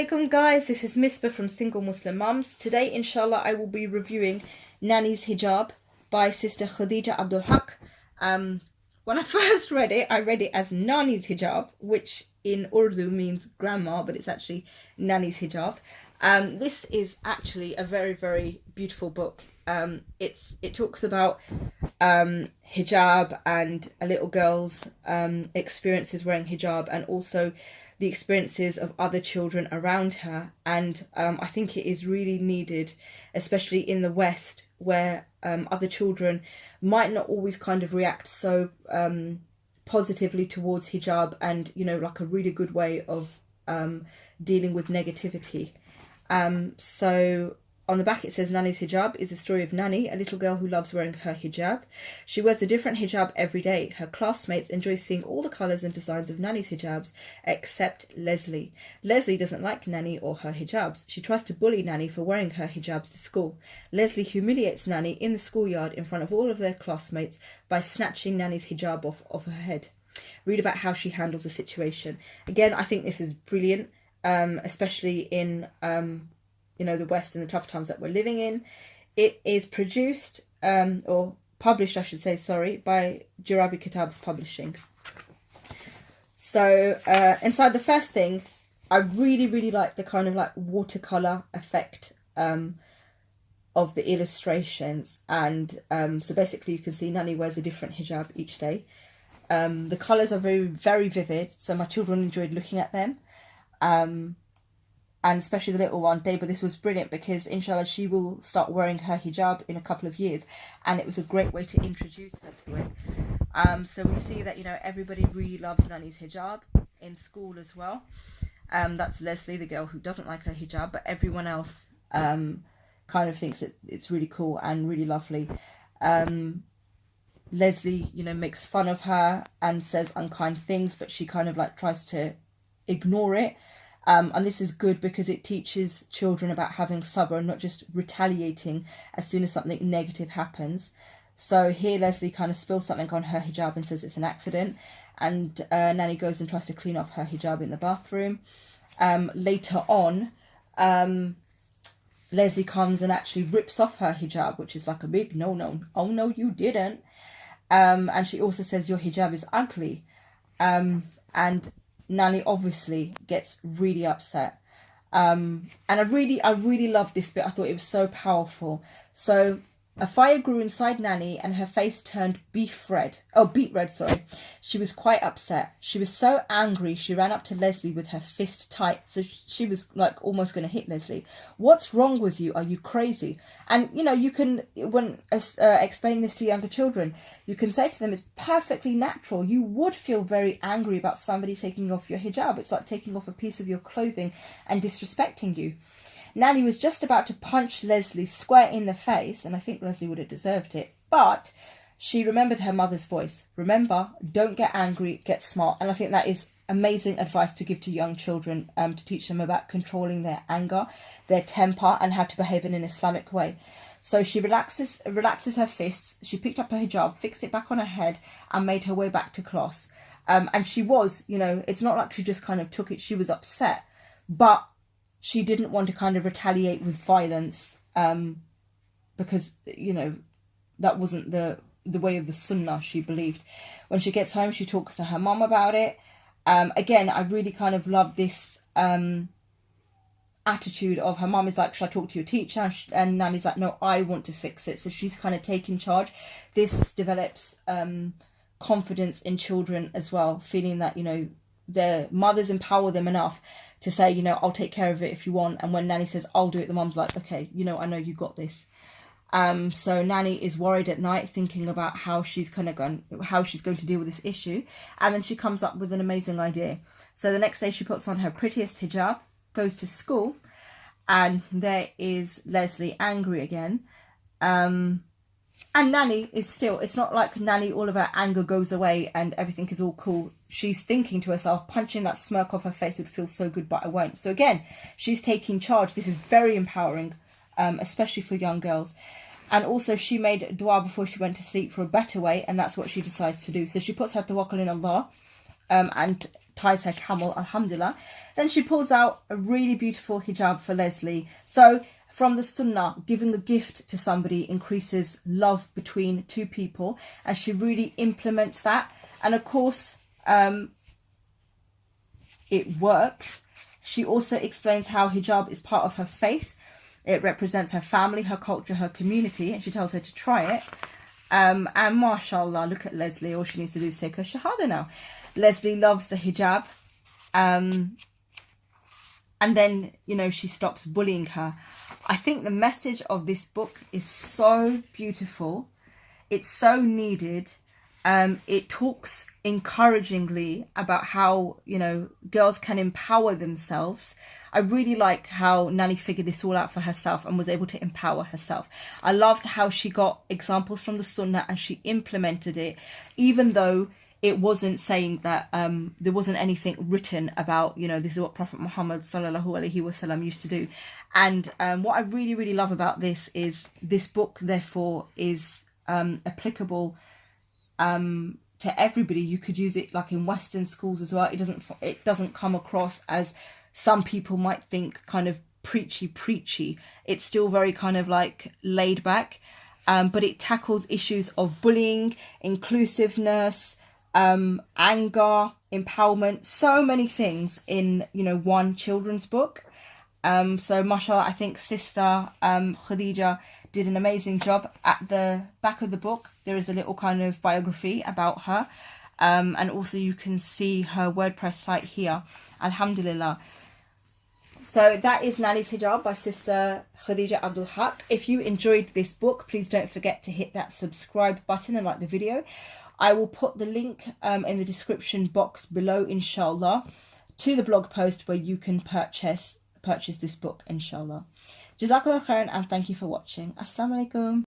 alaikum guys, this is Misbah from Single Muslim Mums. Today inshallah I will be reviewing Nanni's Hijab by Sister Khadija Abdul Haq. When I first read it, I read it as Nanni's Hijab, which in Urdu means grandma, but it's actually Nanni's Hijab. This is actually a very, very beautiful book. It talks about hijab and a little girl's experiences wearing hijab, and also the experiences of other children around her. And I think it is really needed, especially in the West, where other children might not always kind of react so positively towards hijab, and like a really good way of dealing with negativity. So on the back it says, Nanni's Hijab is a story of Nanni, a little girl who loves wearing her hijab. She wears a different hijab every day. Her classmates enjoy seeing all the colours and designs of Nanni's hijabs, except Leslie. Leslie doesn't like Nanni or her hijabs. She tries to bully Nanni for wearing her hijabs to school. Leslie humiliates Nanni in the schoolyard in front of all of their classmates by snatching Nanni's hijab off her head. Read about how she handles the situation. Again, I think this is brilliant, especially in the West and the tough times that we're living in. It is produced, or published, I should say, sorry, by Jarabi Kitabs Publishing. So inside the first thing, I really, really like the kind of like watercolor effect of the illustrations. And so basically you can see Nanni wears a different hijab each day. The colors are very, very vivid, so my children enjoyed looking at them. And especially the little one, Deba, this was brilliant because inshallah she will start wearing her hijab in a couple of years, and it was a great way to introduce her to it. So we see that everybody really loves Nanni's hijab in school as well. That's Leslie, the girl who doesn't like her hijab, but everyone else kind of thinks it's really cool and really lovely. Leslie makes fun of her and says unkind things, but she kind of like tries to ignore it. And this is good because it teaches children about having sabr and not just retaliating as soon as something negative happens. So here Leslie kind of spills something on her hijab and says it's an accident, and Nanni goes and tries to clean off her hijab in the bathroom. Later on, Leslie comes and actually rips off her hijab, which is like a big no. Oh no, you didn't. And she also says your hijab is ugly. And Nanni obviously gets really upset. And I really loved this bit. I thought it was so powerful. So a fire grew inside Nanni and her face turned beet red. She was quite upset. She was so angry she ran up to Leslie with her fist tight. So she was like almost going to hit Leslie. What's wrong with you? Are you crazy? And you can, when explaining this to younger children, you can say to them it's perfectly natural. You would feel very angry about somebody taking off your hijab. It's like taking off a piece of your clothing and disrespecting you. Nanni was just about to punch Leslie square in the face, and I think Leslie would have deserved it, but she remembered her mother's voice. Remember, don't get angry, get smart. And I think that is amazing advice to give to young children, to teach them about controlling their anger, their temper, and how to behave in an Islamic way. So she relaxes her fists. She picked up her hijab, fixed it back on her head, and made her way back to class. And she was, it's not like she just kind of took it. She was upset, but she didn't want to kind of retaliate with violence, because, that wasn't the way of the sunnah, she believed. When she gets home, she talks to her mum about it. Again, I really kind of love this attitude of her mum is like, should I talk to your teacher? And Nanni's like, no, I want to fix it. So she's kind of taking charge. This develops confidence in children as well, feeling that, their mothers empower them enough to say, I'll take care of it if you want. And when Nanni says, I'll do it, the mum's like, okay, I know you got this. So Nanni is worried at night, thinking about how she's going to deal with this issue. And then she comes up with an amazing idea. So the next day she puts on her prettiest hijab, goes to school, and there is Leslie angry again. And Nanni is still, it's not like Nanni, all of her anger goes away and everything is all cool. She's thinking to herself, punching that smirk off her face would feel so good, but I won't. So again, she's taking charge. This is very empowering, especially for young girls. And also she made dua before she went to sleep for a better way, and that's what she decides to do. So she puts her tawakkul in Allah, and ties her camel, alhamdulillah. Then she pulls out a really beautiful hijab for Leslie. So from the sunnah, giving a gift to somebody increases love between two people, and she really implements that. And of course, it works. She also explains how hijab is part of her faith. It represents her family, her culture, her community, and she tells her to try it. And mashallah, look at Leslie. All she needs to do is take her shahada now. Leslie loves the hijab. And then, you know, she stops bullying her. I think the message of this book is so beautiful. It's so needed. It talks encouragingly about how, you know, girls can empower themselves. I really like how Nanni figured this all out for herself and was able to empower herself. I loved how she got examples from the sunnah and she implemented it, even though it wasn't saying that there wasn't anything written about, you know, this is what Prophet Muhammad sallallahu alaihi wasallam used to do. And what I really, really love about this is this book, therefore, is applicable to everybody. You could use it like in Western schools as well. It doesn't come across as some people might think kind of preachy. It's still very kind of like laid back, but it tackles issues of bullying, inclusiveness, anger, empowerment, so many things in, you know, one children's book. So mashallah, I think sister Khadija did an amazing job. At the back of the book there is a little kind of biography about her, and also you can see her WordPress site here, alhamdulillah. So that is Nanni's Hijab by Sister Khadija Abdul Haq. If you enjoyed this book, please don't forget to hit that subscribe button and like the video. I will put the link in the description box below, inshallah, to the blog post where you can purchase this book, inshallah. Jazakallah khairan, and thank you for watching. Assalamu alaikum.